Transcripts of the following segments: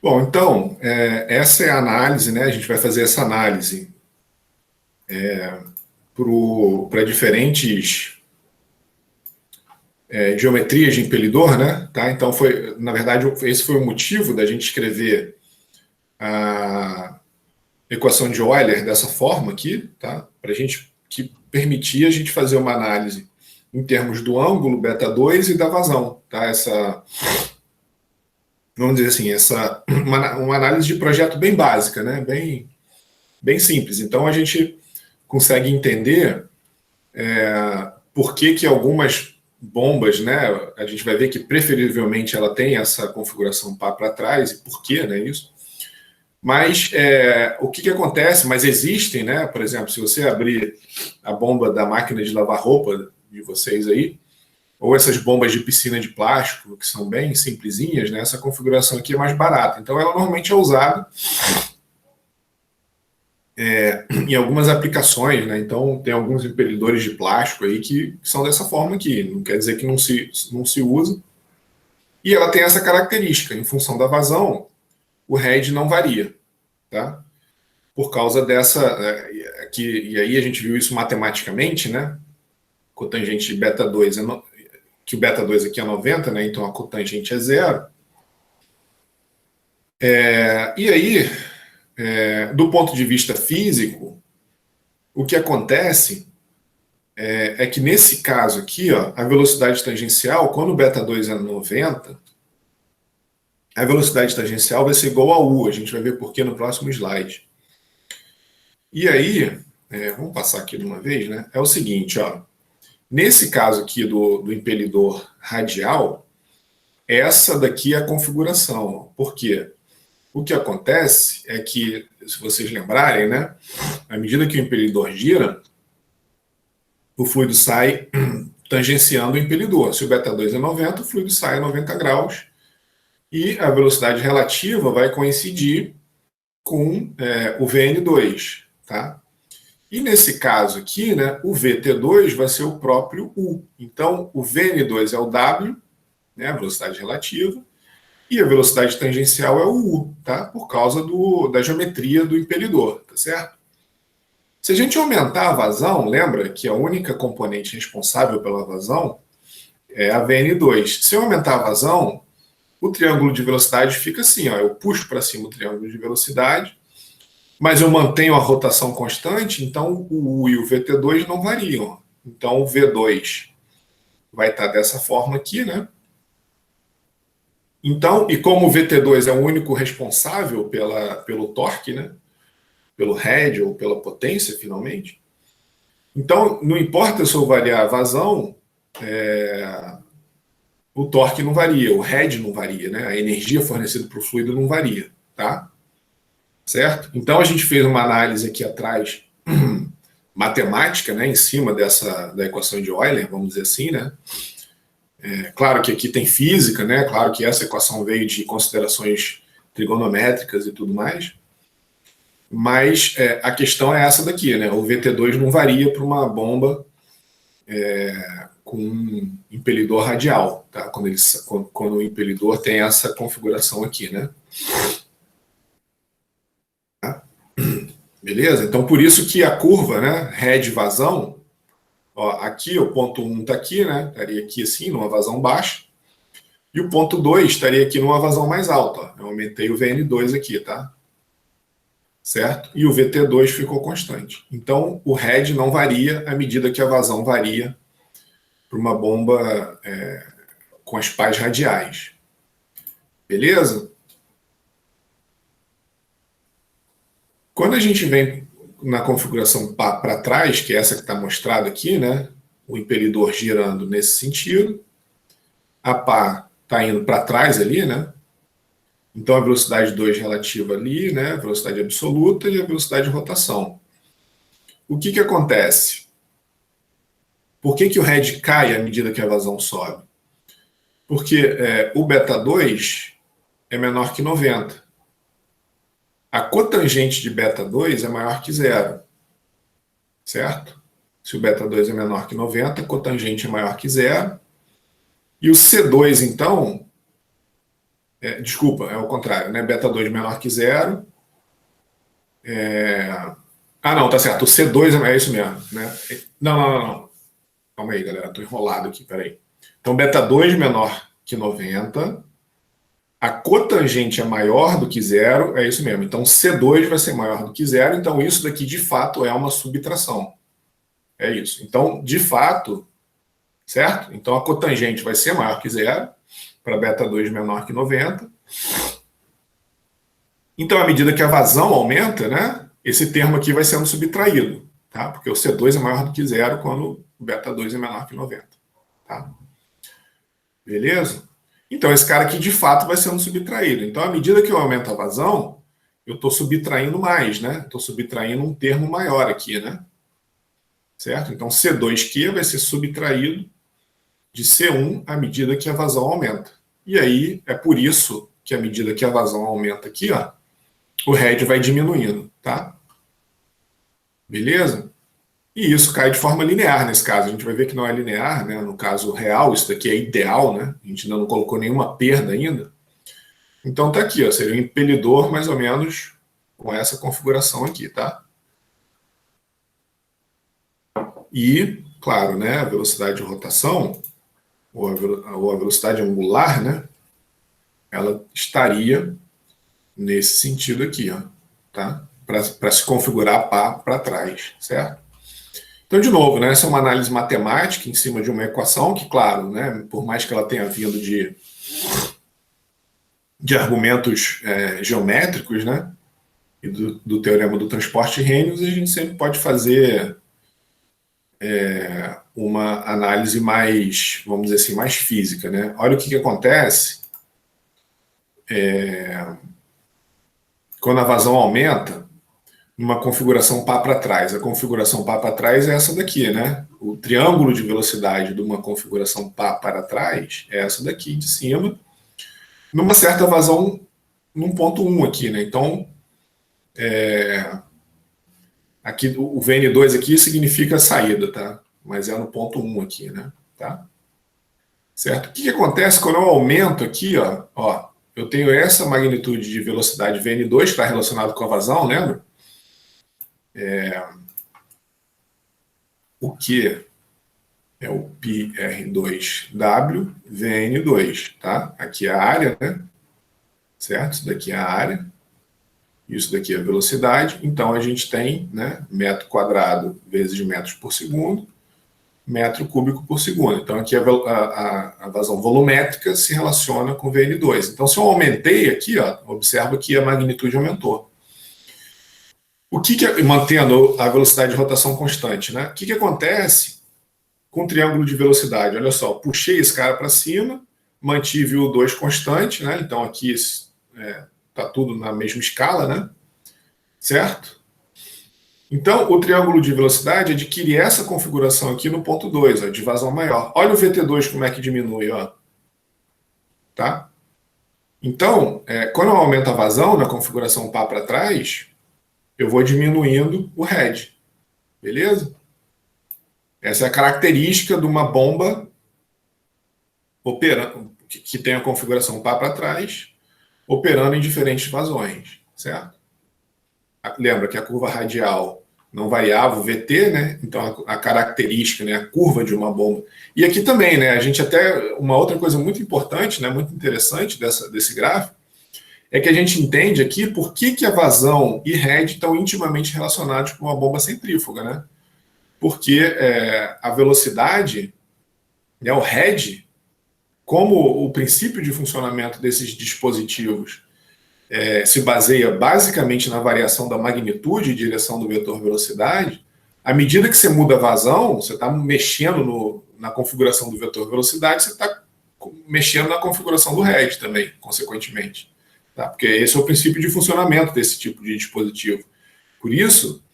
Bom, então, essa é a análise, né? A gente vai fazer essa análise para diferentes geometrias de impelidor, né? Tá? Então, na verdade, esse foi o motivo da gente escrever a equação de Euler dessa forma aqui, tá? Para a gente que permitia a gente fazer uma análise em termos do ângulo beta 2 e da vazão, tá? Vamos dizer assim, uma análise de projeto bem básica, né? Bem simples. Então a gente consegue entender por que algumas bombas, né? A gente vai ver que preferivelmente ela tem essa configuração pá para trás e por que, né? Isso. Mas o que acontece? Mas existem, né? Por exemplo, se você abrir a bomba da máquina de lavar roupa de vocês aí, ou essas bombas de piscina de plástico, que são bem simplesinhas, né? Essa configuração aqui é mais barata. Então, ela normalmente é usada em algumas aplicações, né? Então, tem alguns impelidores de plástico aí que são dessa forma aqui. Não quer dizer que não se usa. E ela tem essa característica. Em função da vazão, o head não varia, tá? Por causa dessa... e aí a gente viu isso matematicamente, né? Cotangente beta 2 que o beta 2 aqui é 90, né? Então a cotangente é zero. E aí, do ponto de vista físico, o que acontece é que nesse caso aqui, ó, a velocidade tangencial, quando o beta 2 é 90, a velocidade tangencial vai ser igual a U. A gente vai ver por que no próximo slide. E aí, vamos passar aqui de uma vez, né? É o seguinte, ó. Nesse caso aqui do impelidor radial, essa daqui é a configuração. Por quê? O que acontece é que, se vocês lembrarem, né, à medida que o impelidor gira, o fluido sai tangenciando o impelidor. Se o beta 2 é 90, o fluido sai a 90 graus e a velocidade relativa vai coincidir com o VN2. Tá? E nesse caso aqui, né, o VT2 vai ser o próprio U. Então, o VN2 é o W, né, a velocidade relativa, e a velocidade tangencial é o U, tá? Por causa da geometria do impelidor, tá certo? Se a gente aumentar a vazão, lembra que a única componente responsável pela vazão é a VN2. Se eu aumentar a vazão, o triângulo de velocidade fica assim, ó, eu puxo para cima o triângulo de velocidade, mas eu mantenho a rotação constante, então o U e o VT2 não variam. Então o V2 vai estar dessa forma aqui, né? Então, e como o VT2 é o único responsável pelo torque, né? Pelo head ou pela potência, finalmente. Então, não importa se eu variar a vazão, o torque não varia, o head não varia, né? A energia fornecida para o fluido não varia, tá? Certo? Então, a gente fez uma análise aqui atrás, matemática, né? Em cima da equação de Euler, vamos dizer assim, né? Claro que aqui tem física, né? Claro que essa equação veio de considerações trigonométricas e tudo mais. Mas a questão é essa daqui, né? O VT2 não varia para uma bomba com um impelidor radial, tá? Quando o impelidor tem essa configuração aqui, né? Tá? Beleza? Então, por isso que a curva, né? Head vazão, ó, aqui o ponto 1 está aqui, né? Estaria aqui assim, numa vazão baixa. E o ponto 2 estaria aqui numa vazão mais alta. Ó. Eu aumentei o VN2 aqui, tá? Certo? E o VT2 ficou constante. Então, o head não varia à medida que a vazão varia para uma bomba com as pás radiais. Beleza? Quando a gente vem na configuração pá para trás, que é essa que está mostrada aqui, né? O impelidor girando nesse sentido, a pá está indo para trás ali, né? Então a velocidade 2 relativa ali, né? A velocidade absoluta e a velocidade de rotação. O que acontece? Por que o head cai à medida que a vazão sobe? Porque o beta 2 é menor que 90. A cotangente de beta 2 é maior que zero. Certo? Se o beta 2 é menor que 90, a cotangente é maior que zero. E o C2, então, Desculpa, é o contrário, né? Beta 2 menor que zero. Ah, não, tá certo. O C2 é isso mesmo, né? Não. Calma aí, galera. Estou enrolado aqui, peraí. Então, beta 2 menor que 90. A cotangente é maior do que zero, é isso mesmo. Então, C2 vai ser maior do que zero. Então, isso daqui, de fato, é uma subtração. É isso. Então, de fato, certo? Então, a cotangente vai ser maior que zero, para beta 2 menor que 90. Então, à medida que a vazão aumenta, né, esse termo aqui vai sendo subtraído, tá? Porque o C2 é maior do que zero quando o beta 2 é menor que 90. Tá? Beleza? Então, esse cara aqui, de fato, vai sendo subtraído. Então, à medida que eu aumento a vazão, eu estou subtraindo mais, né? Estou subtraindo um termo maior aqui, né? Certo? Então, C2Q vai ser subtraído de C1 à medida que a vazão aumenta. E aí, é por isso que à medida que a vazão aumenta aqui, ó, o head vai diminuindo, tá? Beleza? E isso cai de forma linear nesse caso. A gente vai ver que não é linear, né? No caso real, isso daqui é ideal, né? A gente ainda não colocou nenhuma perda ainda. Então tá aqui, ó, seria um impelidor mais ou menos com essa configuração aqui, tá? E, claro, né, a velocidade de rotação, ou a velocidade angular, né? Ela estaria nesse sentido aqui, ó, tá? Para se configurar para trás, certo? Então, de novo, né, essa é uma análise matemática em cima de uma equação que, claro, né, por mais que ela tenha vindo de argumentos geométricos, né, e do teorema do transporte de Reynolds, a gente sempre pode fazer uma análise mais, vamos dizer assim, mais física, né? Olha o que acontece quando a vazão aumenta numa configuração pá para trás. A configuração pá para trás é essa daqui, né? O triângulo de velocidade de uma configuração pá para trás é essa daqui de cima, numa certa vazão num ponto 1 aqui, né? Então, aqui o VN2 aqui significa saída, tá? Mas é no ponto 1 aqui, né? Tá? Certo? O que acontece quando eu aumento aqui, ó, eu tenho essa magnitude de velocidade VN2 que está relacionado com a vazão, lembra? O que é o PR2W VN2, tá? Aqui é a área, né? Certo? Isso daqui é a área. Isso daqui é a velocidade. Então, a gente tem, né, metro quadrado vezes metros por segundo, metro cúbico por segundo. Então, aqui a vazão volumétrica se relaciona com VN2. Então, se eu aumentei aqui, ó, observa que a magnitude aumentou. Mantendo a velocidade de rotação constante, né? O que acontece com o triângulo de velocidade? Olha só, puxei esse cara para cima, mantive o 2 constante, né? Então, aqui está tudo na mesma escala, né? Certo? Então, o triângulo de velocidade adquire essa configuração aqui no ponto 2, ó, de vazão maior. Olha o VT2 como é que diminui, ó. Tá? Então, quando eu aumento a vazão na configuração pá para trás, eu vou diminuindo o head. Beleza? Essa é a característica de uma bomba operando, que tem a configuração pá para trás, operando em diferentes vazões, certo? Lembra que a curva radial não variava o VT, né? Então a característica, né, a curva de uma bomba. E aqui também, né, a gente até uma outra coisa muito importante, né, muito interessante desse gráfico, é que a gente entende aqui por que a vazão e head estão intimamente relacionados com uma bomba centrífuga, né? Porque a velocidade, né, o head, como o princípio de funcionamento desses dispositivos se baseia basicamente na variação da magnitude e direção do vetor velocidade, à medida que você muda a vazão, você está mexendo na configuração do vetor velocidade, você está mexendo na configuração do head também, consequentemente. Tá? Porque esse é o princípio de funcionamento desse tipo de dispositivo. Por isso,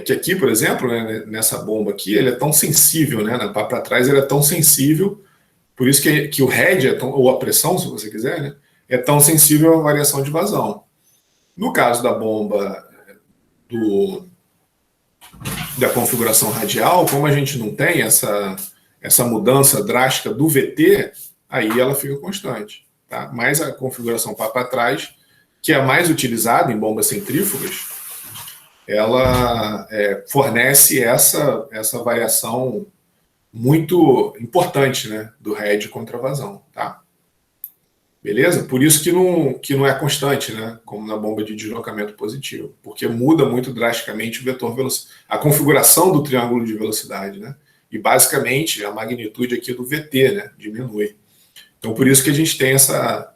que aqui, por exemplo, né, nessa bomba aqui, ele é tão sensível, né, para trás ele é tão sensível, por isso que o head, ou a pressão, se você quiser, né, é tão sensível à variação de vazão. No caso da bomba da configuração radial, como a gente não tem essa mudança drástica do VT, aí ela fica constante. tá? Mas a configuração pá para trás, que é a mais utilizada em bombas centrífugas, ela fornece essa variação muito importante, né, do head contra vazão, tá? Beleza? Por isso que não é constante, né, como na bomba de deslocamento positivo, porque muda muito drasticamente o vetor velocidade, a configuração do triângulo de velocidade, né? E basicamente a magnitude aqui do VT, né, diminui. Então por isso que a gente tem essa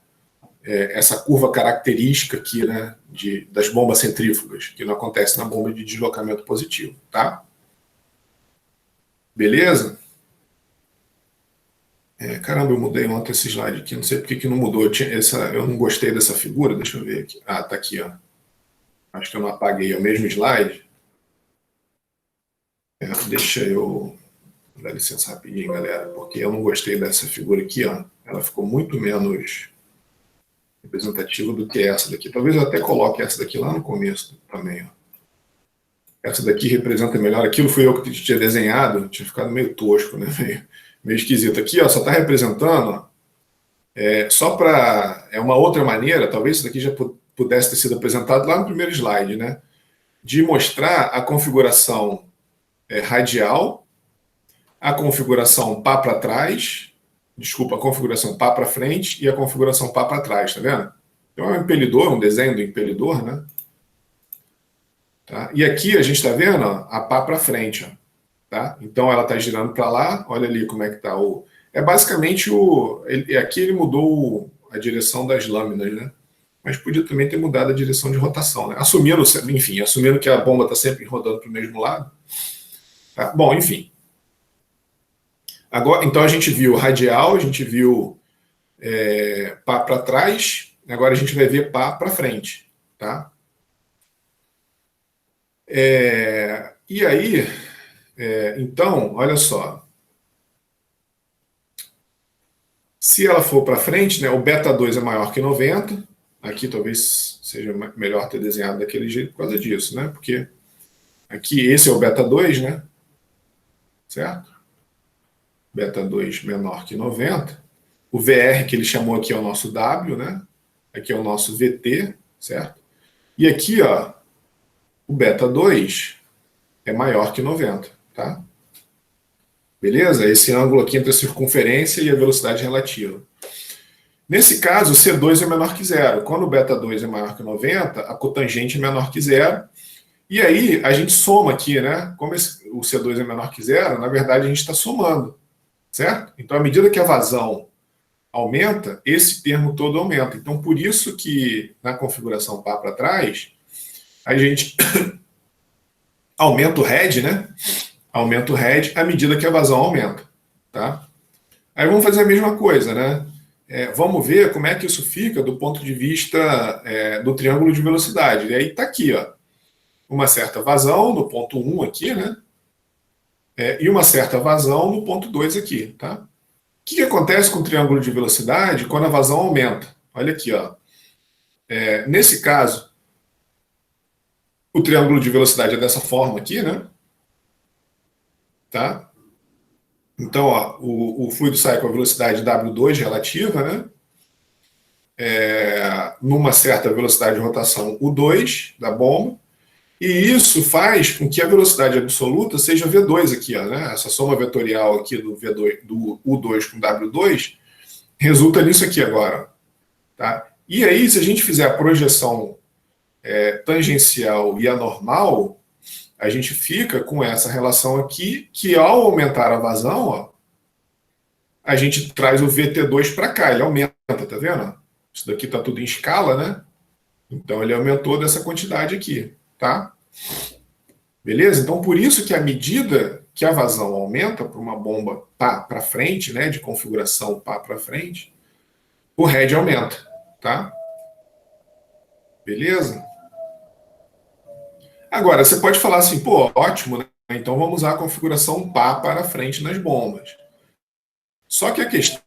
curva característica aqui, né, das bombas centrífugas, que não acontece na bomba de deslocamento positivo, tá? Beleza? Caramba, eu mudei ontem esse slide aqui, não sei por que não mudou. Eu não gostei dessa figura, deixa eu ver aqui. Ah, tá aqui, ó. Acho que eu não apaguei, é o mesmo slide. Deixa eu dar licença rapidinho, galera, porque eu não gostei dessa figura aqui, ó. Ela ficou muito menos representativa do que essa daqui. Talvez eu até coloque essa daqui lá no começo também, ó. Essa daqui representa melhor. Aquilo foi eu que tinha desenhado, tinha ficado meio tosco, né? Meio esquisito. Aqui, ó, só está representando, ó, só para. É uma outra maneira, talvez isso daqui já pudesse ter sido apresentado lá no primeiro slide, né? De mostrar a configuração radial, a configuração pá para trás, desculpa, a configuração pá para frente e a configuração pá para trás, tá vendo? Então é um impelidor, um desenho do impelidor, né? Tá? E aqui a gente está vendo, ó, a pá para frente, ó. Tá? Então ela está girando para lá, olha ali como é que está o. É basicamente aqui ele mudou a direção das lâminas, né? Mas podia também ter mudado a direção de rotação, né? Assumindo que a bomba está sempre rodando para o mesmo lado. Tá? Bom, enfim. Agora, então a gente viu radial, a gente viu pá para trás, agora a gente vai ver pá para frente, tá? E aí, então, olha só. Se ela for para frente, né, o beta 2 é maior que 90. Aqui talvez seja melhor ter desenhado daquele jeito por causa disso, né? Porque aqui esse é o beta 2, né? Certo? Beta 2 menor que 90. O VR que ele chamou aqui é o nosso W, né? Aqui é o nosso VT, certo? E aqui, ó, o beta 2 é maior que 90, tá? Beleza? Esse ângulo aqui entre a circunferência e a velocidade relativa. Nesse caso, o C2 é menor que zero. Quando o beta 2 é maior que 90, a cotangente é menor que zero. E aí, a gente soma aqui, né? Como o C2 é menor que zero, na verdade, a gente está somando, certo? Então, à medida que a vazão aumenta, esse termo todo aumenta. Então, por isso que na configuração pá para trás, a gente aumenta o head, né? Aumenta o head à medida que a vazão aumenta, tá? Aí vamos fazer a mesma coisa, né? Vamos ver como é que isso fica do ponto de vista do triângulo de velocidade. E aí está aqui, ó, uma certa vazão no ponto 1 aqui, né? E uma certa vazão no ponto 2 aqui, tá? O que acontece com o triângulo de velocidade quando a vazão aumenta? Olha aqui, ó. Nesse caso, o triângulo de velocidade é dessa forma aqui, né? Tá? Então, ó, o fluido sai com a velocidade W2 relativa, né? Numa certa velocidade de rotação U2 da bomba, e isso faz com que a velocidade absoluta seja V2 aqui, ó, né? Essa soma vetorial aqui do V2, do U2 com W2 resulta nisso aqui agora, tá? E aí, se a gente fizer a projeção tangencial e anormal, a gente fica com essa relação aqui, que ao aumentar a vazão, ó, a gente traz o VT2 para cá, ele aumenta, tá vendo? Isso daqui tá tudo em escala, né? Então ele aumentou dessa quantidade aqui, tá? Beleza? Então por isso que à medida que a vazão aumenta para uma bomba pá para frente, né, de configuração pá para frente, o head aumenta, tá? Beleza? Agora, você pode falar assim, pô, ótimo, né? Então vamos usar a configuração pá para frente nas bombas. Só que a questão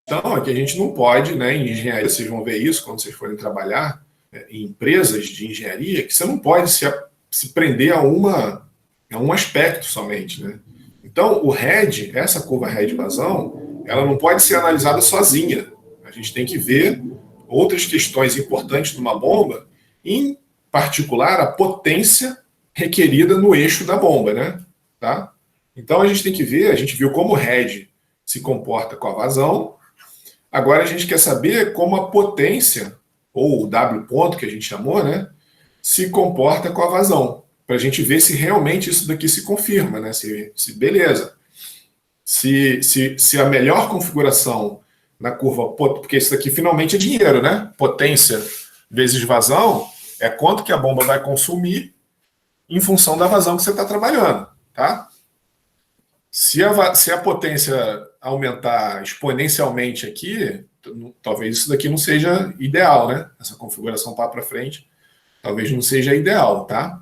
é que a gente não pode, né, em engenharia, vocês vão ver isso quando vocês forem trabalhar em empresas de engenharia, que você não pode se prender a um aspecto somente, né? Então, o head, essa curva head vazão, ela não pode ser analisada sozinha. gente tem que ver outras questões importantes de uma bomba, em particular a potência requerida no eixo da bomba, né? Tá? Então a gente tem que ver, a gente viu como o head se comporta com a vazão, agora a gente quer saber como a potência, ou o W ponto que a gente chamou, né, se comporta com a vazão, para a gente ver se realmente isso daqui se confirma, né? Se beleza. Se a melhor configuração na curva, porque isso daqui finalmente é dinheiro, né? Potência vezes vazão é quanto que a bomba vai consumir em função da vazão que você está trabalhando, tá? Se a potência aumentar exponencialmente aqui, talvez isso daqui não seja ideal, né? Essa configuração para frente, talvez não seja ideal, tá?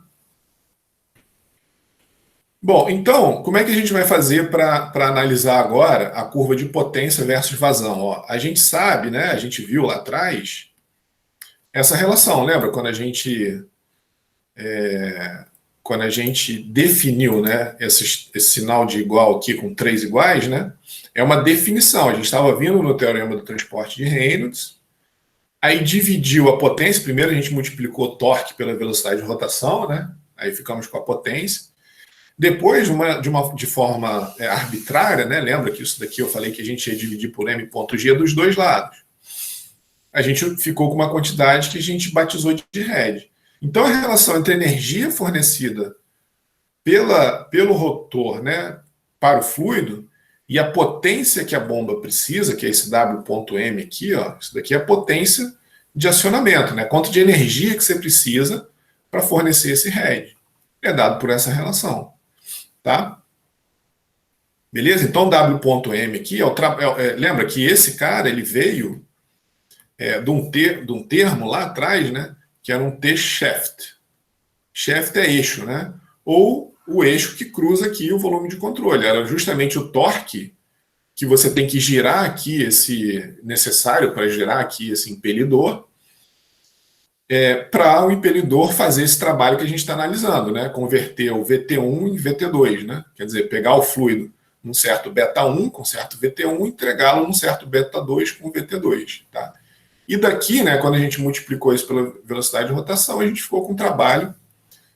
Bom, então, como é que a gente vai fazer para analisar agora a curva de potência versus vazão? Ó, a gente sabe, né? A gente viu lá atrás essa relação, lembra? Quando a gente definiu, né, esse sinal de igual aqui com 3 iguais, né? É uma definição. A gente estava vindo no teorema do transporte de Reynolds, aí dividiu a potência. Primeiro a gente multiplicou o torque pela velocidade de rotação, né? Aí ficamos com a potência. Depois, de forma arbitrária, né? Lembra que isso daqui eu falei que a gente ia dividir por m.g dos dois lados. A gente ficou com uma quantidade que a gente batizou de head. Então, a relação entre a energia fornecida pelo rotor, né, para o fluido e a potência que a bomba precisa, que é esse W.m aqui, ó, isso daqui é a potência de acionamento, né? Quanto de energia que você precisa para fornecer esse head. É dado por essa relação. Tá? Beleza? Então, W.m aqui, lembra que esse cara ele veio de um termo lá atrás, né? Que era um T-shaft. Shaft é eixo, né? Ou o eixo que cruza aqui o volume de controle. Era justamente o torque que você tem que girar aqui, necessário para girar aqui esse impelidor, para o impelidor fazer esse trabalho que a gente está analisando, né? Converter o VT1 em VT2, né? Quer dizer, pegar o fluido num certo beta1 com certo VT1 e entregá-lo num certo beta2 com VT2, tá? E daqui, né, quando a gente multiplicou isso pela velocidade de rotação, a gente ficou com o trabalho,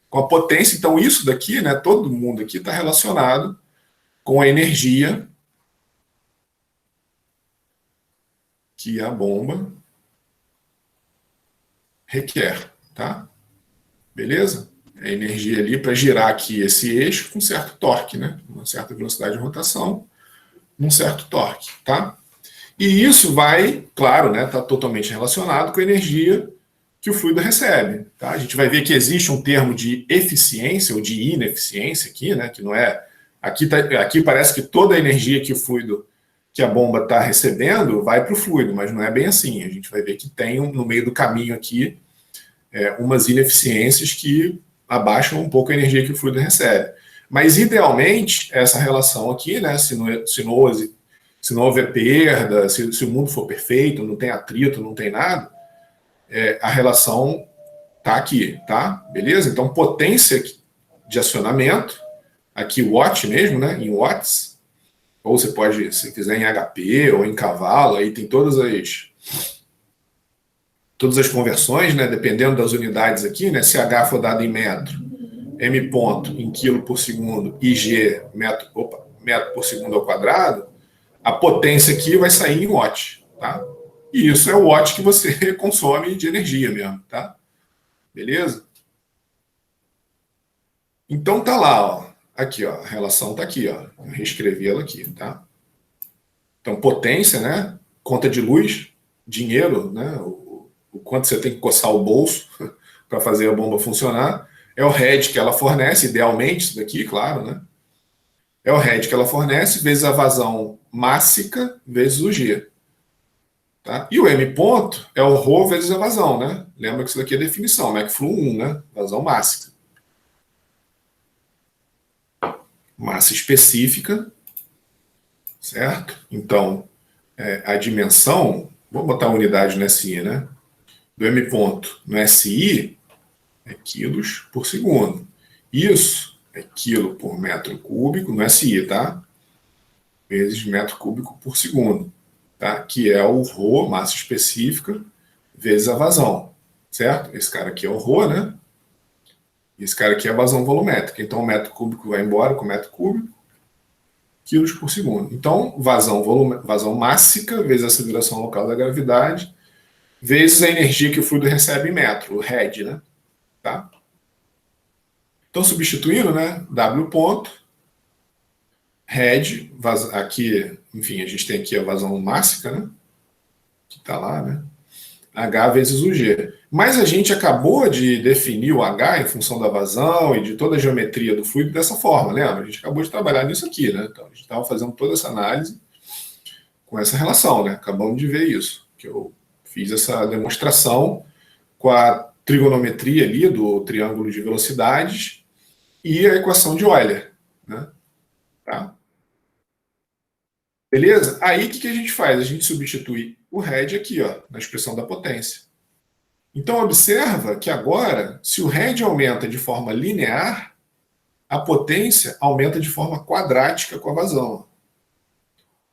com a potência. Então isso daqui, né, todo mundo aqui está relacionado com a energia que a bomba requer, tá? Beleza? É energia ali para girar aqui esse eixo com certo torque, né? Uma certa velocidade de rotação, um certo torque, tá? E isso vai, claro, né, tá totalmente relacionado com a energia que o fluido recebe, tá? A gente vai ver que existe um termo de eficiência ou de ineficiência aqui, né, que não é aqui parece que toda a energia que o fluido, que a bomba está recebendo, vai para o fluido, mas não é bem assim. A gente vai ver que tem no meio do caminho aqui umas ineficiências que abaixam um pouco a energia que o fluido recebe. Mas, idealmente, essa relação aqui, né, se não houver perda, se o mundo for perfeito, não tem atrito, não tem nada, a relação está aqui, tá? Beleza? Então, potência de acionamento, aqui watt mesmo, né, em watts, ou você pode, se quiser, em HP ou em cavalo, aí tem todas as conversões, né, dependendo das unidades aqui, né, se H for dado em metro, M ponto em quilo por segundo e G metro por segundo ao quadrado, a potência aqui vai sair em watt, tá? E isso é o watt que você consome de energia mesmo, tá? Beleza? Então tá lá, ó. Aqui, ó, a relação tá aqui, ó. Eu reescrevi ela aqui, tá? Então, potência, né? Conta de luz, dinheiro, né? O quanto você tem que coçar o bolso para fazer a bomba funcionar. É o head que ela fornece, idealmente, isso daqui, claro, né? É o head que ela fornece, vezes a vazão mássica, vezes o G. Tá? E o M ponto é o ρ vezes a vazão, né? Lembra que isso daqui é definição, McFlu 1, né? Vazão mássica. Massa específica, certo? Então, a dimensão, vou botar a unidade no SI, né? Do M ponto no SI é quilos por segundo. Isso é quilo por metro cúbico no SI, tá? Vezes metro cúbico por segundo. tá? Que é o ρ, massa específica, vezes a vazão, certo? Esse cara aqui é o ρ, né? E esse cara aqui é a vazão volumétrica. Então, o metro cúbico vai embora com o metro cúbico, quilos por segundo. Então, vazão mássica vezes a aceleração local da gravidade, vezes a energia que o fluido recebe em metro, o head, né? Tá? Então, substituindo, né? W ponto, head, aqui, enfim, a gente tem aqui a vazão mássica, né? Que está lá, né? H vezes o G. Mas a gente acabou de definir o H em função da vazão e de toda a geometria do fluido dessa forma, lembra? A gente acabou de trabalhar nisso aqui, né? Então, a gente estava fazendo toda essa análise com essa relação, né? Acabamos de ver isso, que eu fiz essa demonstração com a trigonometria ali do triângulo de velocidades e a equação de Euler, né? Tá? Beleza? Aí o que a gente faz? A gente substitui o head aqui, ó, na expressão da potência. Então observa que agora, se o head aumenta de forma linear, a potência aumenta de forma quadrática com a vazão.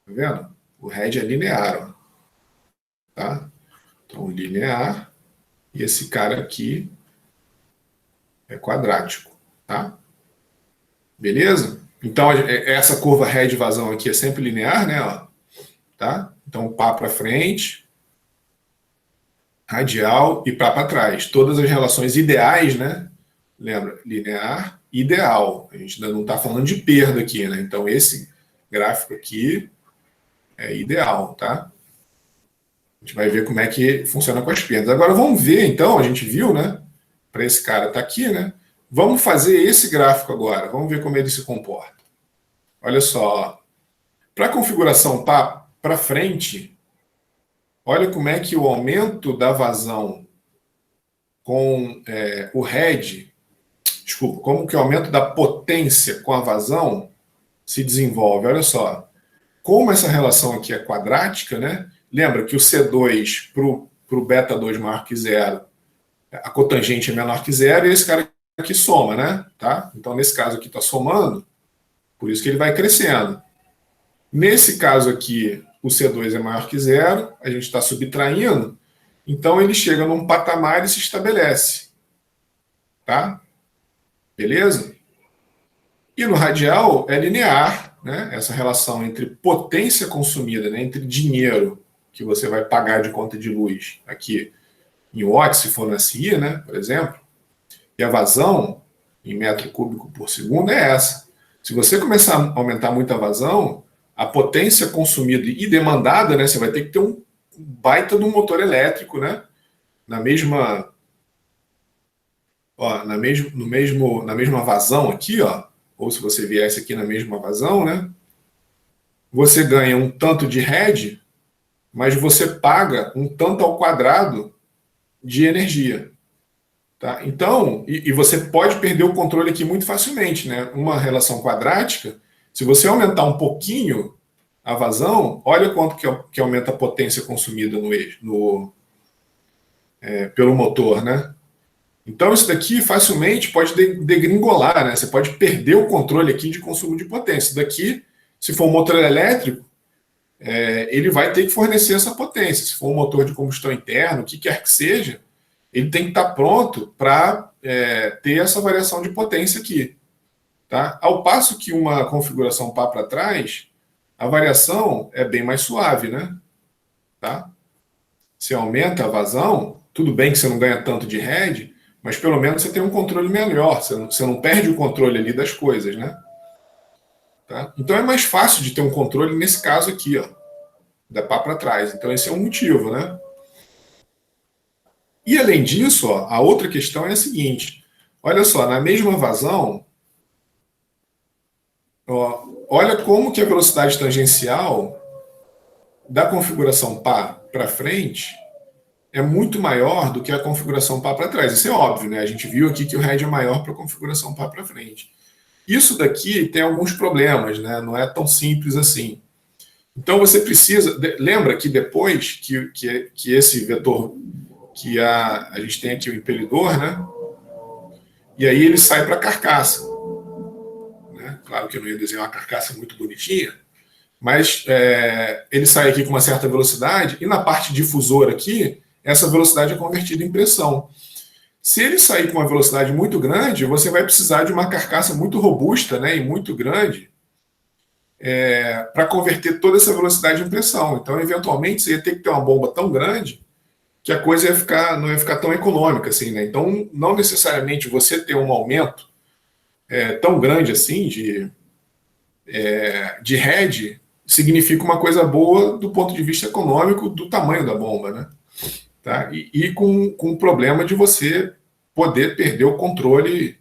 Tá vendo? O head é linear, ó. Tá? Então linear, e esse cara aqui é quadrático, tá? Beleza? Então essa curva head vazão aqui é sempre linear, né? Ó, tá? Então pá para frente, radial e pá para trás. Todas as relações ideais, né? Lembra? Linear, ideal. A gente ainda não está falando de perda aqui, né? Então esse gráfico aqui é ideal, tá? A gente vai ver como é que funciona com as perdas. Agora vamos ver, então, a gente viu, né? Para esse cara estar aqui, né? Vamos fazer esse gráfico agora. Vamos ver como ele se comporta. Olha só. Para a configuração para frente, olha como é que o aumento da vazão com o head, desculpa, como que o aumento da potência com a vazão se desenvolve. Olha só. Como essa relação aqui é quadrática, né? Lembra que o C2 para o beta 2 maior que zero, a cotangente é menor que zero, e esse cara aqui soma, né? Tá? Então, nesse caso aqui está somando, por isso que ele vai crescendo. Nesse caso aqui, o C2 é maior que zero, a gente está subtraindo, então ele chega num patamar e se estabelece. Tá? Beleza? E no radial é linear, né? Essa relação entre potência consumida, né? Entre dinheiro que você vai pagar de conta de luz aqui em watts, se for na CIA, né? Por exemplo, e a vazão em metro cúbico por segundo é essa. Se você começar a aumentar muito a vazão, a potência consumida e demandada, né? Você vai ter que ter um baita de um motor elétrico, né? Na mesma, ó, na mesma vazão aqui, ó, ou se você viesse aqui na mesma vazão, né? Você ganha um tanto de head, mas você paga um tanto ao quadrado de energia. Tá? Então, e você pode perder o controle aqui muito facilmente, né? Uma relação quadrática, se você aumentar um pouquinho a vazão, olha quanto que aumenta a potência consumida pelo motor, né? Então, isso daqui facilmente pode degringolar, né? Você pode perder o controle aqui de consumo de potência. Isso daqui, se for um motor elétrico, ele vai ter que fornecer essa potência. Se for um motor de combustão interna, o que quer que seja, ele tem que estar pronto para ter essa variação de potência aqui. Tá? Ao passo que uma configuração pá para trás, a variação é bem mais suave, né? Tá? Você aumenta a vazão, tudo bem que você não ganha tanto de head, mas pelo menos você tem um controle melhor, você não perde o controle ali das coisas, né? Tá? Então é mais fácil de ter um controle nesse caso aqui, ó, da pá para trás. Então esse é um motivo, né? E além disso, ó, a outra questão é a seguinte: olha só, na mesma vazão, ó, olha como que a velocidade tangencial da configuração pá para frente é muito maior do que a configuração pá para trás. Isso é óbvio, né? A gente viu aqui que o head é maior para a configuração pá para frente. Isso daqui tem alguns problemas, né? Não é tão simples assim. Então você precisa. Lembra que depois que esse vetor, que a gente tem aqui o impelidor, né? E aí ele sai para a carcaça. Né? Claro que eu não ia desenhar uma carcaça muito bonitinha, Mas ele sai aqui com uma certa velocidade e na parte difusora aqui, essa velocidade é convertida em pressão. Se ele sair com uma velocidade muito grande, você vai precisar de uma carcaça muito robusta, né, e muito grande para converter toda essa velocidade em pressão. Então, eventualmente, você ia ter que ter uma bomba tão grande que a coisa não ia ficar tão econômica assim, né? Então, não necessariamente você ter um aumento tão grande assim de head significa uma coisa boa do ponto de vista econômico do tamanho da bomba, né? Tá? E com o problema de você poder perder o controle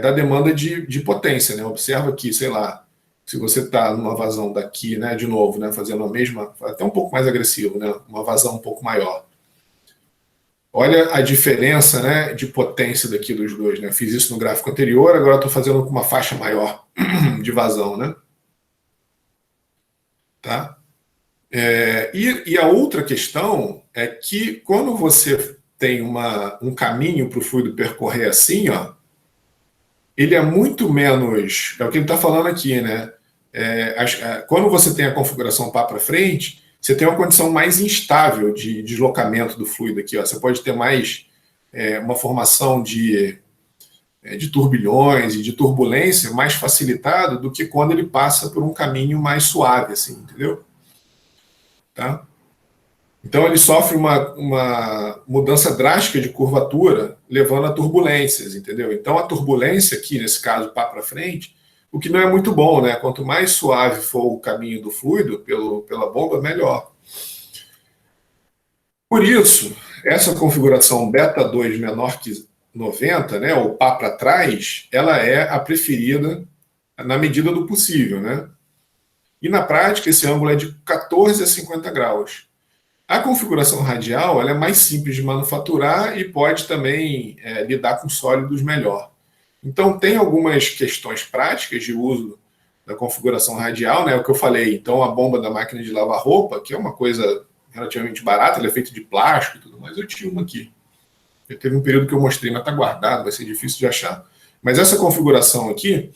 da demanda de potência, né? Observa aqui, sei lá, se você está numa vazão daqui, né, de novo, né, fazendo a mesma, até um pouco mais agressivo, né, uma vazão um pouco maior. Olha a diferença, né, de potência daqui dos dois, né? Fiz isso no gráfico anterior, agora estou fazendo com uma faixa maior de vazão, né? Tá? E a outra questão é que quando você tem um caminho para o fluido percorrer assim, ó, ele é muito menos, é o que ele está falando aqui, né? Quando você tem a configuração para frente, você tem uma condição mais instável de deslocamento do fluido aqui, ó. Você pode ter mais uma formação de turbilhões e de turbulência mais facilitado do que quando ele passa por um caminho mais suave, assim, entendeu? Tá? Então ele sofre uma mudança drástica de curvatura, levando a turbulências, entendeu? Então a turbulência aqui, nesse caso, para frente, o que não é muito bom, né? Quanto mais suave for o caminho do fluido pela bomba, melhor. Por isso, essa configuração beta 2 menor que 90, né, ou pá para trás, ela é a preferida na medida do possível, né? E na prática, esse ângulo é de 14 a 50 graus. A configuração radial ela é mais simples de manufaturar e pode também lidar com sólidos melhor. Então, tem algumas questões práticas de uso da configuração radial, né? O que eu falei. Então, a bomba da máquina de lavar roupa, que é uma coisa relativamente barata, ela é feita de plástico e tudo mais, eu tinha uma aqui. Teve um período que eu mostrei, mas está guardado, vai ser difícil de achar. Mas essa configuração aqui,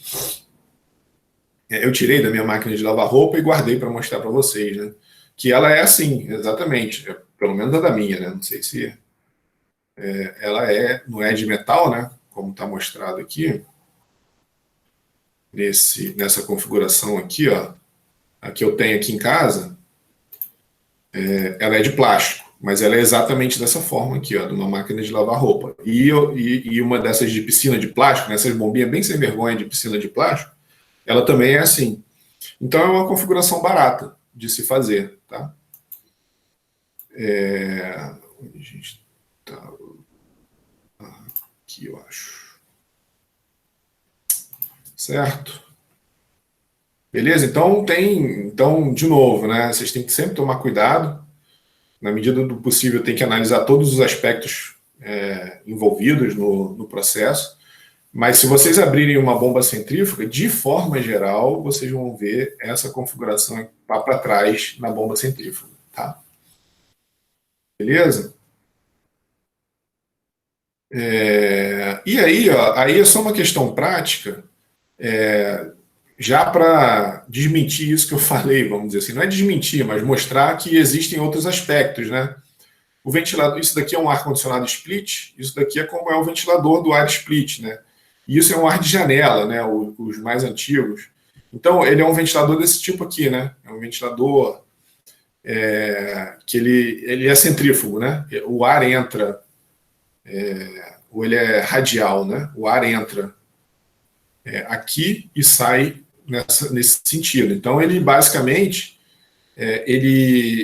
eu tirei da minha máquina de lavar roupa e guardei para mostrar para vocês, né? Que ela é assim, exatamente, pelo menos a da minha, né? Não sei se ela não é de metal, né? Como está mostrado aqui, nessa configuração aqui, ó, a que eu tenho aqui em casa, ela é de plástico, mas ela é exatamente dessa forma aqui, ó, de uma máquina de lavar roupa. E uma dessas de piscina de plástico, nessas bombinhas bem sem vergonha de piscina de plástico, ela também é assim. Então é uma configuração barata de se fazer, tá? Onde a gente tá? Aqui, eu acho. Certo? Beleza? Então, de novo, né? Vocês têm que sempre tomar cuidado. Na medida do possível, tem que analisar todos os aspectos envolvidos no processo. Mas se vocês abrirem uma bomba centrífuga, de forma geral, vocês vão ver essa configuração para trás na bomba centrífuga, tá? Beleza? E aí, ó, aí é só uma questão prática, já para desmentir isso que eu falei, vamos dizer assim. Não é desmentir, mas mostrar que existem outros aspectos, né? O ventilador, isso daqui é um ar-condicionado split, isso daqui é como é o ventilador do ar split, né? E isso é um ar de janela, né? Os mais antigos. Então, ele é um ventilador desse tipo aqui, né? É um ventilador que ele é centrífugo, né? O ar entra, ou ele é radial, né? O ar entra aqui e sai nesse sentido. Então, ele basicamente,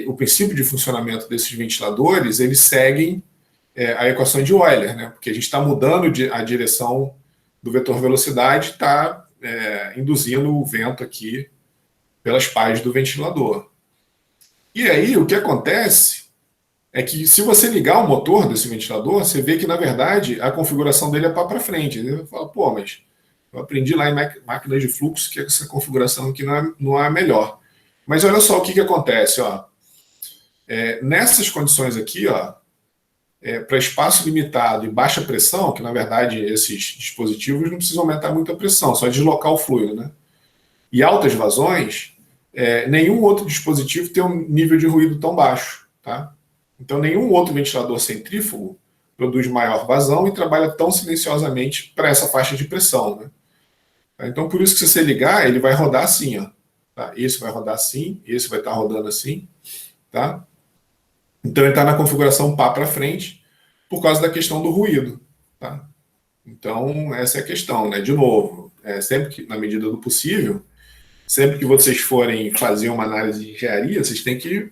o princípio de funcionamento desses ventiladores, eles seguem a equação de Euler, né? Porque a gente está mudando a direção do vetor velocidade, está induzindo o vento aqui pelas pás do ventilador. E aí, o que acontece é que se você ligar o motor desse ventilador, você vê que, na verdade, a configuração dele é para frente. Você fala, pô, mas eu aprendi lá em máquinas de fluxo que essa configuração aqui não é a melhor. Mas olha só o que acontece. Ó. Nessas condições aqui, ó, para espaço limitado e baixa pressão, que, na verdade, esses dispositivos não precisam aumentar muito a pressão, só deslocar o fluido, né? E altas vazões, nenhum outro dispositivo tem um nível de ruído tão baixo. Tá? Então, nenhum outro ventilador centrífugo produz maior vazão e trabalha tão silenciosamente para essa faixa de pressão. Né? Então, por isso que se você ligar, ele vai rodar assim. Ó, tá? Esse vai rodar assim, esse vai estar rodando assim. Tá? Então, ele está na configuração pá para frente por causa da questão do ruído. Tá? Então, essa é a questão. Né? De novo, sempre que, na medida do possível, sempre que vocês forem fazer uma análise de engenharia, vocês têm que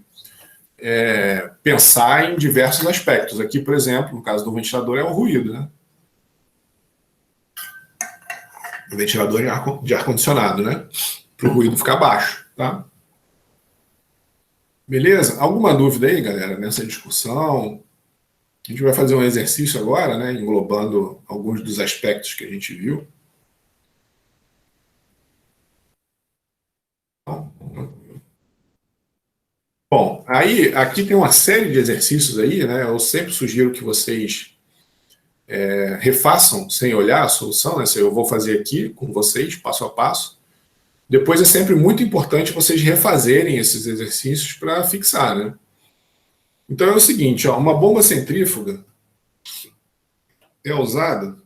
pensar em diversos aspectos. Aqui, por exemplo, no caso do ventilador, é o ruído, né? O ventilador de ar-condicionado, né? Para o ruído ficar baixo, tá? Beleza? Alguma dúvida aí, galera, nessa discussão? A gente vai fazer um exercício agora, né? Englobando alguns dos aspectos que a gente viu. Bom, aí aqui tem uma série de exercícios aí, né? Eu sempre sugiro que vocês refaçam sem olhar a solução, né? Eu vou fazer aqui com vocês, passo a passo. Depois é sempre muito importante vocês refazerem esses exercícios para fixar, né? Então é o seguinte, ó, uma bomba centrífuga é usada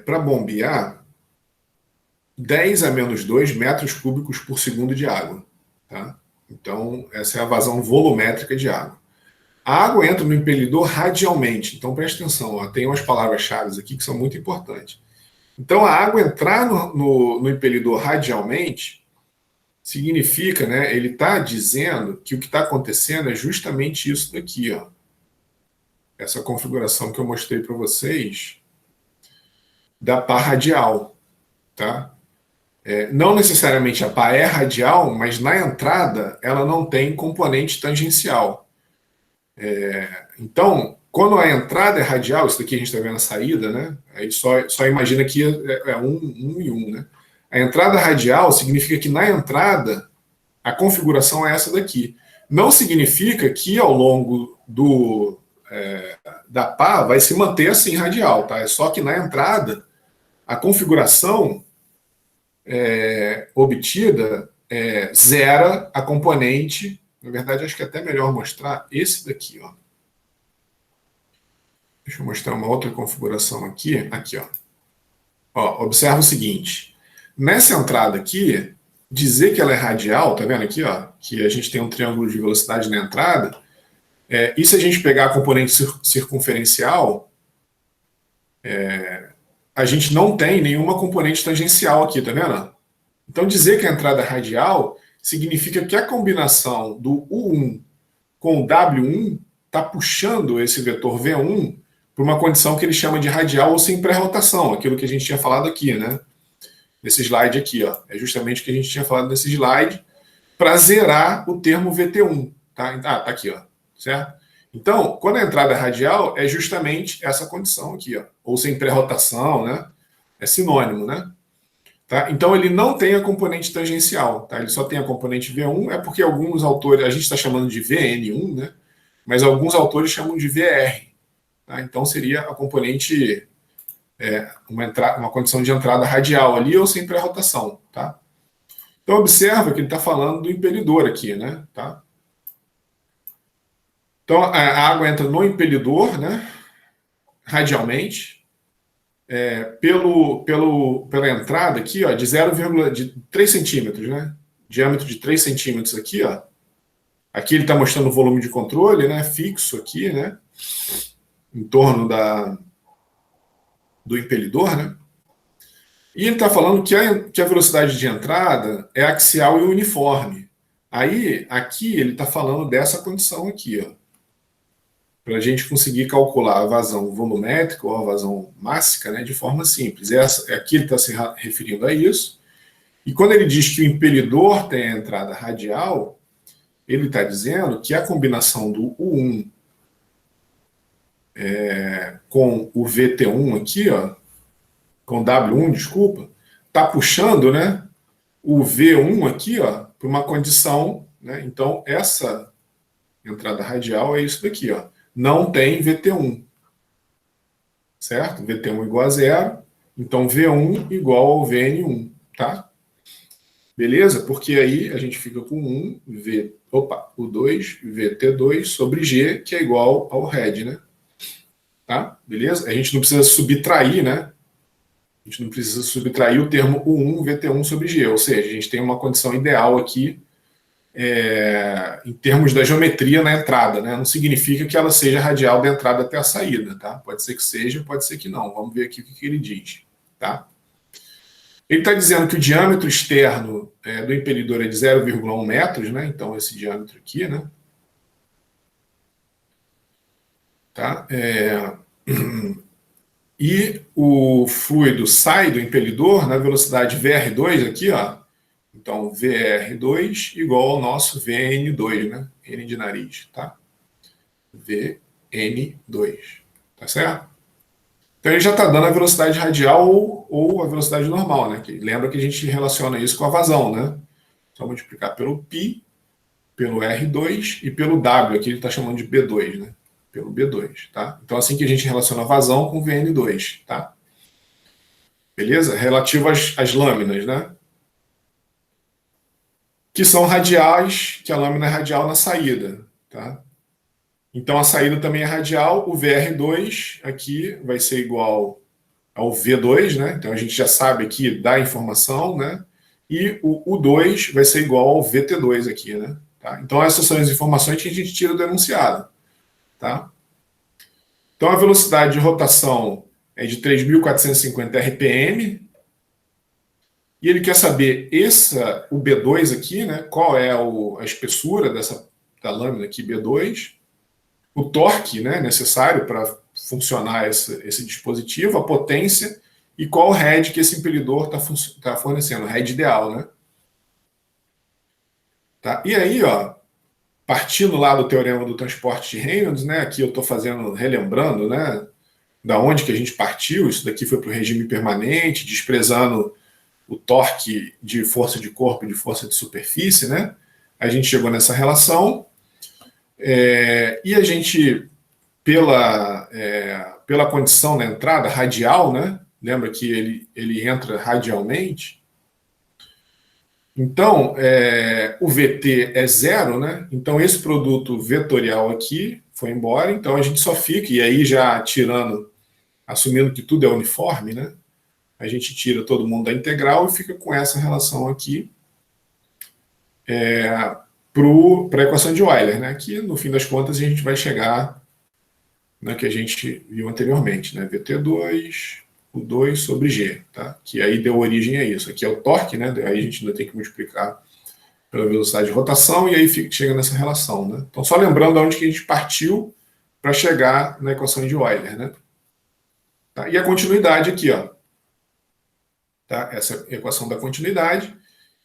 para bombear 10 a menos 2 metros cúbicos por segundo de água. Tá? Então, essa é a vazão volumétrica de água. A água entra no impelidor radialmente. Então, preste atenção, ó, tem umas palavras-chave aqui que são muito importantes. Então, a água entrar no impelidor radialmente significa, né, ele está dizendo que o que está acontecendo é justamente isso daqui, ó. Essa configuração que eu mostrei para vocês da pá radial, tá? Não necessariamente a pá é radial, mas na entrada ela não tem componente tangencial. Então, quando a entrada é radial, isso daqui a gente está vendo a saída, né? Aí só imagina que é um e um, né? A entrada radial significa que na entrada a configuração é essa daqui. Não significa que ao longo da pá vai se manter assim radial, tá? É só que na entrada a configuração obtida zera a componente. Na verdade, acho que é até melhor mostrar esse daqui, ó. Deixa eu mostrar uma outra configuração aqui. Aqui, ó. Observa o seguinte. Nessa entrada aqui, dizer que ela é radial, tá vendo aqui, ó? Que a gente tem um triângulo de velocidade na entrada. E se a gente pegar a componente circunferencial, a gente não tem nenhuma componente tangencial aqui, tá vendo? Então, dizer que a entrada é radial significa que a combinação do U1 com o W1 está puxando esse vetor V1 para uma condição que ele chama de radial ou sem pré-rotação, aquilo que a gente tinha falado aqui, né? Nesse slide aqui, ó. É justamente o que a gente tinha falado nesse slide, para zerar o termo VT1. Tá? Tá aqui, ó. Certo? Então, quando a entrada é radial, é justamente essa condição aqui, ó. Ou sem pré-rotação, né? É sinônimo, né? Tá? Então, ele não tem a componente tangencial, tá? Ele só tem a componente V1, é porque alguns autores, a gente está chamando de VN1, né? Mas alguns autores chamam de VR. Tá? Então, seria a componente, uma condição de entrada radial ali ou sem pré-rotação. Tá? Então, observa que ele está falando do impelidor aqui, né? Tá? Então, a água entra no impelidor, né? Radialmente, pela entrada aqui, ó, de 0,3 centímetros, né? Diâmetro de 3 centímetros aqui, ó. Aqui ele está mostrando o volume de controle, né? Fixo aqui, né? Em torno do impelidor, né? E ele está falando que a velocidade de entrada é axial e uniforme. Aí, aqui ele está falando dessa condição aqui, ó. Para a gente conseguir calcular a vazão volumétrica ou a vazão mássica, né, de forma simples. Aqui ele está se referindo a isso. E quando ele diz que o impelidor tem a entrada radial, ele está dizendo que a combinação do U1 com o VT1 aqui, ó, com o W1, desculpa, está puxando, né, o V1 aqui, ó, para uma condição, né, então essa entrada radial é isso daqui, ó. Não tem VT1, certo? VT1 igual a zero, então V1 igual ao VN1, tá? Beleza? Porque aí a gente fica com o 2 VT2 sobre G, que é igual ao head, né? Tá? Beleza? A gente não precisa subtrair, né? A gente não precisa subtrair o termo U1 VT1 sobre G, ou seja, a gente tem uma condição ideal aqui em termos da geometria na entrada, né? Não significa que ela seja radial da entrada até a saída, tá? Pode ser que seja, pode ser que não. Vamos ver aqui o que ele diz, tá? Ele está dizendo que o diâmetro externo do impelidor é de 0,1 metros, né? Então, esse diâmetro aqui, né? Tá? E o fluido sai do impelidor na velocidade VR2 aqui, ó. Então, VR2 igual ao nosso VN2, né? N de nariz, tá? VN2, tá certo? Então, ele já está dando a velocidade radial ou a velocidade normal, né? Lembra que a gente relaciona isso com a vazão, né? Só multiplicar pelo π, pelo R2 e pelo W, aqui ele está chamando de B2, né? Pelo B2, tá? Então, assim que a gente relaciona a vazão com VN2, tá? Beleza? Relativo às lâminas, né? Que são radiais, que a lâmina é radial na saída, tá? Então, a saída também é radial, o VR2 aqui vai ser igual ao V2, né? Então, a gente já sabe aqui da informação, né? E o U2 vai ser igual ao VT2 aqui, né? Tá? Então, essas são as informações que a gente tira do enunciado, tá? Então, a velocidade de rotação é de 3.450 RPM, e ele quer saber o B2 aqui, né? Qual é a espessura da lâmina aqui, B2, o torque, né, necessário para funcionar esse dispositivo, a potência e qual o head que esse impelidor está fornecendo, o head ideal, né? Tá? E aí, ó, partindo lá do teorema do transporte de Reynolds, né? Aqui eu estou relembrando, né? Da onde que a gente partiu. Isso daqui foi para o regime permanente, desprezando o torque de força de corpo e de força de superfície, né? A gente chegou nessa relação e a gente, pela condição da entrada radial, né? Lembra que ele entra radialmente. Então, o VT é zero, né? Então, esse produto vetorial aqui foi embora. Então, a gente só fica, e aí já assumindo que tudo é uniforme, né? A gente tira todo mundo da integral e fica com essa relação aqui para a equação de Euler, né? Que, no fim das contas, a gente vai chegar na que a gente viu anteriormente, né? VT2, o 2 sobre G, tá? Que aí deu origem a isso. Aqui é o torque, né? Aí a gente ainda tem que multiplicar pela velocidade de rotação e aí chega nessa relação, né? Então, só lembrando aonde que a gente partiu para chegar na equação de Euler, né? Tá? E a continuidade aqui, ó. Tá? Essa equação da continuidade,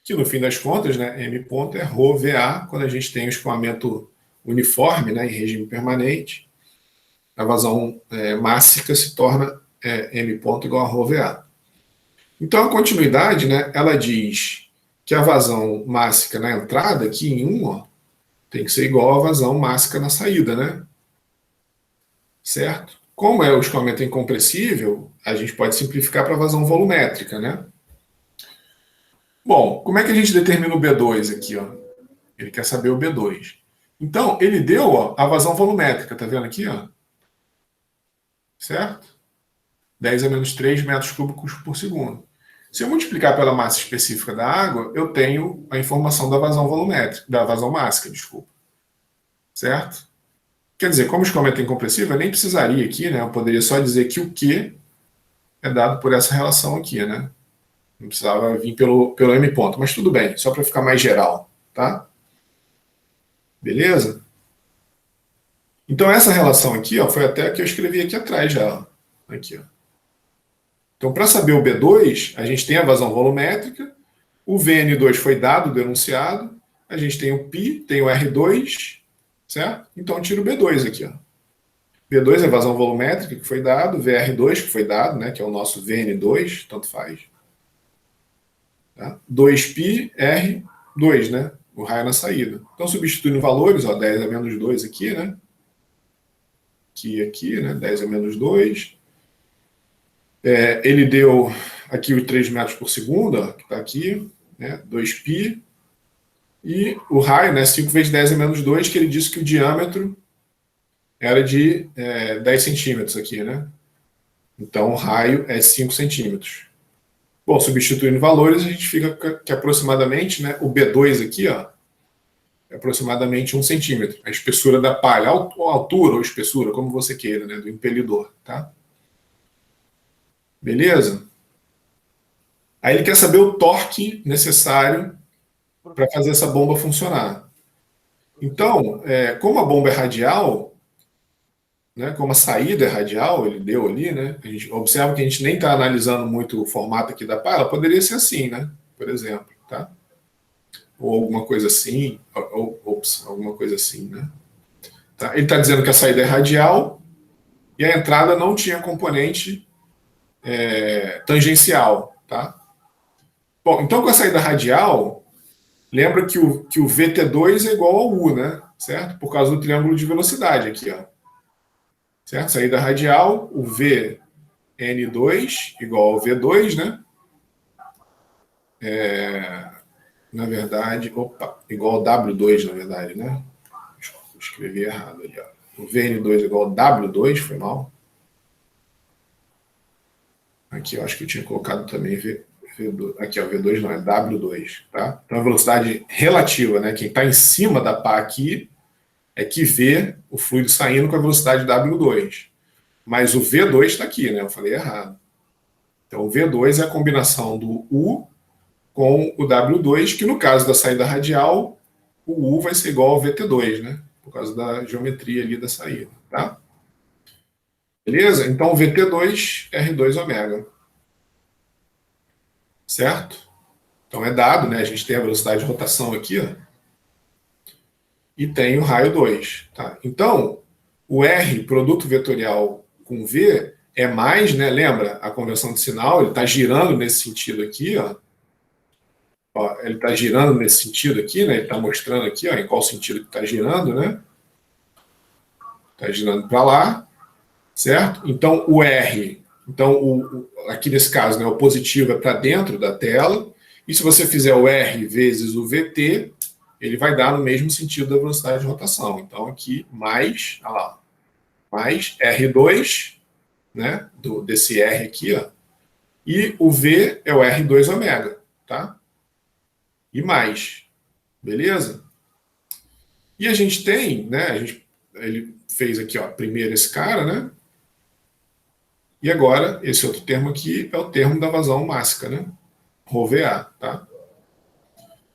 que no fim das contas, né, M ponto é ρ VA, quando a gente tem o escoamento uniforme, né, em regime permanente, a vazão mássica se torna M ponto igual a ρ VA. Então a continuidade, né, ela diz que a vazão mássica na entrada, aqui em 1, ó, tem que ser igual à vazão mássica na saída, né? Certo? Como o escoamento é incompressível, a gente pode simplificar para a vazão volumétrica, né? Bom, como é que a gente determina o B2 aqui, ó? Ele quer saber o B2. Então, ele deu, ó, a vazão volumétrica, tá vendo aqui, ó? Certo? 10 a menos 3 metros cúbicos por segundo. Se eu multiplicar pela massa específica da água, eu tenho a informação da vazão volumétrica, da vazão mássica, desculpa. Certo? Quer dizer, como o escoamento é incompressível, eu nem precisaria aqui, né? Eu poderia só dizer que o Q é dado por essa relação aqui, né? Não precisava vir pelo M ponto, mas tudo bem, só para ficar mais geral, tá? Beleza? Então essa relação aqui, ó, foi até a que eu escrevi aqui atrás já, ó. Aqui, ó. Então, para saber o B2, a gente tem a vazão volumétrica, o VN2 foi dado do enunciado, a gente tem o π, tem o R2, certo? Então, tira o B2 aqui, ó. B2 é a vazão volumétrica que foi dado, VR2 que foi dado, né, que é o nosso VN2, tanto faz. Tá? 2π R2, né? O raio na saída. Então, substituindo valores, ó, 10 a menos 2 aqui, né? Aqui, né? 10 a menos 2. Ele deu aqui os 3 metros por segundo, ó, que está aqui. né, 2π, e o raio, né, 5 vezes 10 a menos 2, que ele disse que o diâmetro era de 10 centímetros aqui, né? Então, o raio é 5 centímetros. Bom, substituindo valores, a gente fica que aproximadamente, né, o B2 aqui, ó, é aproximadamente 1 centímetro. A espessura da palha, altura ou espessura, como você queira, né, do impelidor, tá? Beleza? Aí ele quer saber o torque necessário para fazer essa bomba funcionar. Então, como a bomba é radial, né, como a saída é radial, ele deu ali, né, a gente observa que a gente nem está analisando muito o formato aqui da pá, ela poderia ser assim, né, por exemplo, tá? Ou alguma coisa assim, alguma coisa assim, né? Tá? Ele está dizendo que a saída é radial e a entrada não tinha componente tangencial, tá? Bom, então com a saída radial, lembra que o VT2 é igual ao U, né? Certo? Por causa do triângulo de velocidade aqui, ó. Certo? Saída radial, o VN2 igual ao V2, né? Na verdade, igual ao W2, na verdade, né? Escrevi errado ali, ó. O VN2 igual ao W2, foi mal. Aqui eu acho que eu tinha colocado também V2. Aqui, ó, V2 não, é W2, tá? Então a velocidade relativa, né? Quem está em cima da pá aqui é que vê o fluido saindo com a velocidade W2. Mas o V2 está aqui, né? Eu falei errado. Então o V2 é a combinação do U com o W2, que no caso da saída radial, o U vai ser igual ao VT2, né? Por causa da geometria ali da saída, tá? Beleza? Então o VT2, R2 ômega. Certo? Então é dado, né? A gente tem a velocidade de rotação aqui, ó, e tem o raio 2. Tá? Então, o R, produto vetorial com V, é mais, né? Lembra a convenção de sinal? Ele está girando nesse sentido aqui, ó. Ele está girando nesse sentido aqui, né? Ele está mostrando aqui, ó, em qual sentido que está girando, né? Está girando para lá, certo? Então o R, então aqui nesse caso, né? O positivo é para dentro da tela. E se você fizer o R vezes o VT, ele vai dar no mesmo sentido da velocidade de rotação. Então, aqui, mais, olha lá, mais R2, né, desse R aqui, ó, e o V é o R2 ômega, tá? E mais, beleza? E a gente tem, né, ele fez aqui, ó, primeiro esse cara, né? E agora, esse outro termo aqui é o termo da vazão mássica, né? ρVA, tá?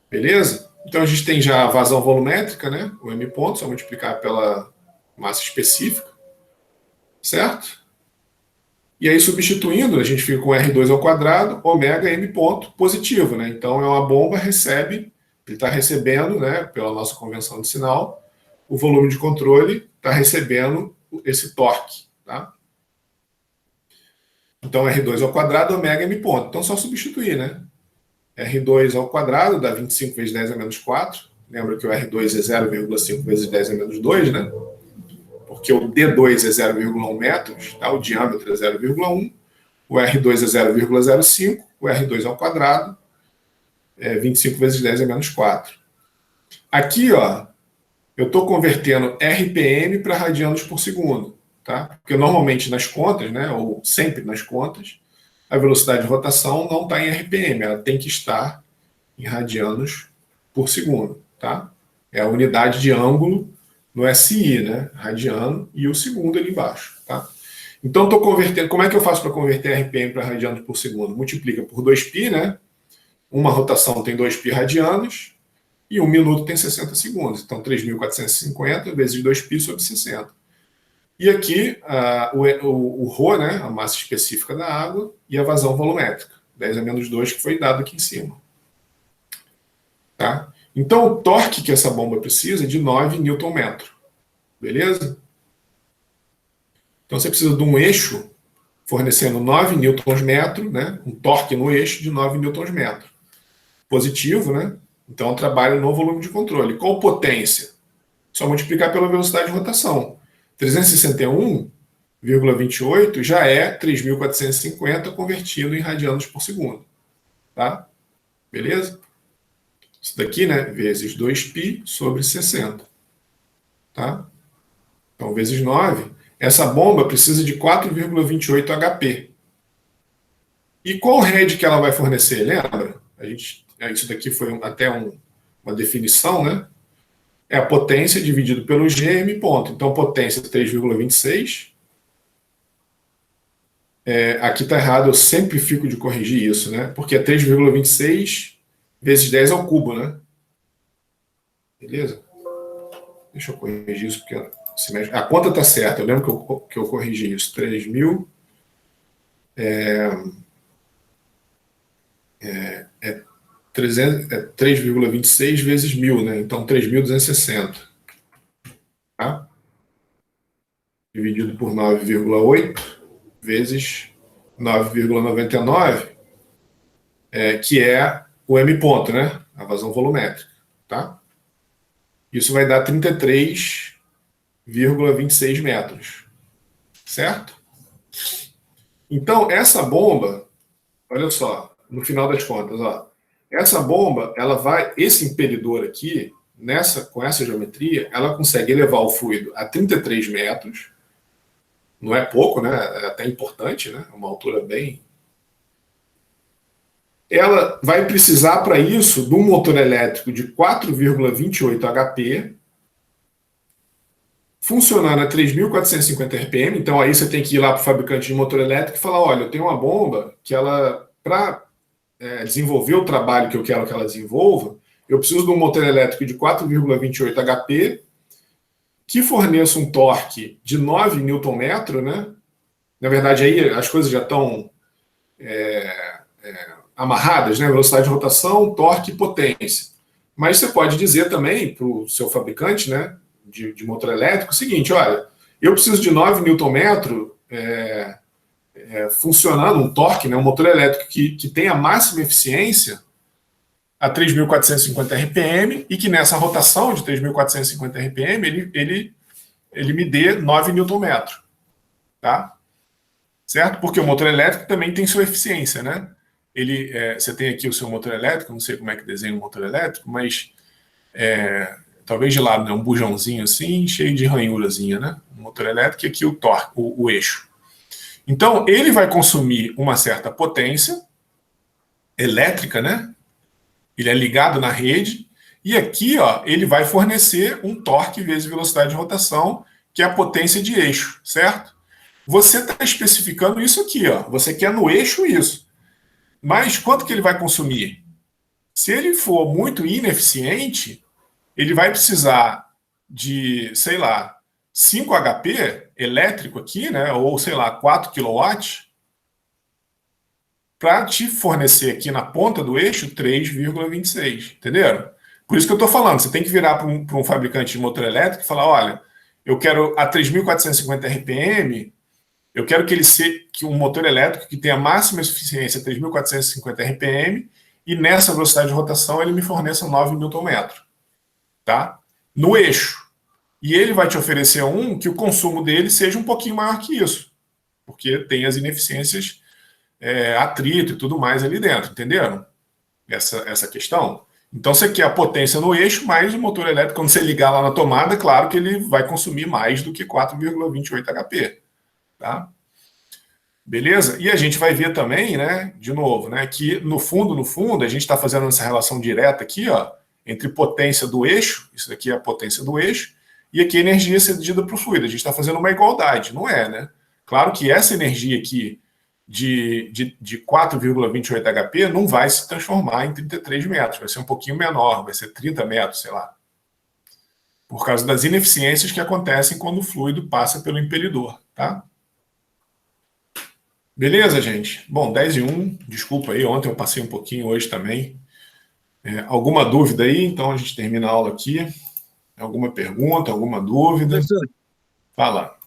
Beleza? Então a gente tem já a vazão volumétrica, né? O M ponto, só multiplicar pela massa específica, certo? E aí substituindo, a gente fica com R2 ao quadrado, ômega M ponto positivo, né? Então é uma bomba, ele está recebendo, né, pela nossa convenção de sinal, o volume de controle está recebendo esse torque, tá? Então R2 ao quadrado, ômega M ponto. Então só substituir, né? R2 ao quadrado dá 25 vezes 10 a menos 4. Lembra que o R2 é 0,5 vezes 10 a menos 2, né? Porque o D2 é 0,1 metros, tá? O diâmetro é 0,1, o R2 é 0,05, o R2 ao quadrado é 25 vezes 10 a menos 4. Aqui, ó, eu estou convertendo RPM para radianos por segundo, tá? Porque normalmente nas contas, né, ou sempre nas contas, a velocidade de rotação não está em RPM, ela tem que estar em radianos por segundo, tá? É a unidade de ângulo no SI, né? Radiano, e o segundo ali embaixo, tá? Então, estou convertendo. Como é que eu faço para converter RPM para radianos por segundo? Multiplica por 2π, né? Uma rotação tem 2π radianos e 1 minuto tem 60 segundos. Então, 3.450 vezes 2π sobre 60. E aqui, o ρ, né, a massa específica da água, e a vazão volumétrica, 10 a menos 2, que foi dado aqui em cima. Tá? Então, o torque que essa bomba precisa é de 9 Nm. Beleza? Então, você precisa de um eixo fornecendo 9 Nm, né, um torque no eixo de 9 Nm. Positivo, né? Então, eu trabalho no volume de controle. Qual potência? Só multiplicar pela velocidade de rotação. 361,28 já é 3.450 convertido em radianos por segundo. Tá? Beleza? Isso daqui, né, vezes 2π sobre 60. Tá? Então, vezes 9. Essa bomba precisa de 4,28 HP. E qual head que ela vai fornecer? Lembra? Isso daqui foi até uma definição, né? É a potência dividido pelo GM ponto. Então, potência 3,26. Aqui está errado, eu sempre fico de corrigir isso, né? Porque é 3,26 vezes 10 ao cubo, né? Beleza? Deixa eu corrigir isso, porque a conta está certa. Eu lembro que eu corrigi isso. 3.000 é 3,26 vezes 1.000, né? Então, 3.260. Tá? Dividido por 9,8 vezes 9,99, que é o M ponto, né? A vazão volumétrica. Tá? Isso vai dar 33,26 metros. Certo? Então, essa bomba, olha só, no final das contas, ó, essa bomba, esse impelidor aqui, com essa geometria, ela consegue elevar o fluido a 33 metros. Não é pouco, né? É até importante, né? Uma altura bem. Ela vai precisar, para isso, de um motor elétrico de 4,28 HP, funcionando a 3.450 RPM. Então, aí você tem que ir lá para o fabricante de motor elétrico e falar: olha, eu tenho uma bomba que para desenvolver o trabalho que eu quero que ela desenvolva, eu preciso de um motor elétrico de 4,28 HP que forneça um torque de 9 Nm, né? Na verdade, aí as coisas já estão amarradas, né? Velocidade de rotação, torque e potência. Mas você pode dizer também para o seu fabricante, né, de motor elétrico o seguinte: olha, eu preciso de 9 Nm funcionando, um torque, né, um motor elétrico que tenha máxima eficiência a 3.450 RPM e que nessa rotação de 3.450 RPM ele me dê 9 Nm. Tá? Certo? Porque o motor elétrico também tem sua eficiência, né? Você tem aqui o seu motor elétrico, não sei como é que desenha um motor elétrico, mas talvez de lado, né, um bujãozinho assim, cheio de ranhurazinha, né? Um motor elétrico e aqui o torque, o eixo. Então, ele vai consumir uma certa potência elétrica, né? Ele é ligado na rede, e aqui, ó, ele vai fornecer um torque vezes velocidade de rotação, que é a potência de eixo, certo? Você está especificando isso aqui, ó. Você quer no eixo isso. Mas quanto que ele vai consumir? Se ele for muito ineficiente, ele vai precisar de, sei lá, 5 HP elétrico aqui, né? Ou, sei lá, 4 kW, para te fornecer aqui na ponta do eixo 3,26. Entenderam? Por isso que eu estou falando, você tem que virar para um fabricante de motor elétrico e falar: olha, eu quero a 3.450 RPM. Eu quero que um motor elétrico que tenha máxima eficiência 3.450 RPM e nessa velocidade de rotação ele me forneça 9 Nm. Tá? No eixo. E ele vai te oferecer que o consumo dele seja um pouquinho maior que isso. Porque tem as ineficiências, atrito e tudo mais ali dentro. Entenderam? Essa questão? Então você quer a potência no eixo, mas o motor elétrico, quando você ligar lá na tomada, claro que ele vai consumir mais do que 4,28 HP. Tá? Beleza? E a gente vai ver também, né, de novo, né, que no fundo, a gente está fazendo essa relação direta aqui, ó, entre potência do eixo, isso daqui é a potência do eixo, e aqui a energia cedida para o fluido. A gente está fazendo uma igualdade, não é, né? Claro que essa energia aqui de 4,28 HP não vai se transformar em 33 metros, vai ser um pouquinho menor, vai ser 30 metros, sei lá. Por causa das ineficiências que acontecem quando o fluido passa pelo impelidor, tá? Beleza, gente? Bom, 10:01, desculpa aí, ontem eu passei um pouquinho, hoje também. Alguma dúvida aí? Então a gente termina a aula aqui. Alguma pergunta, alguma dúvida? Professor, Fala.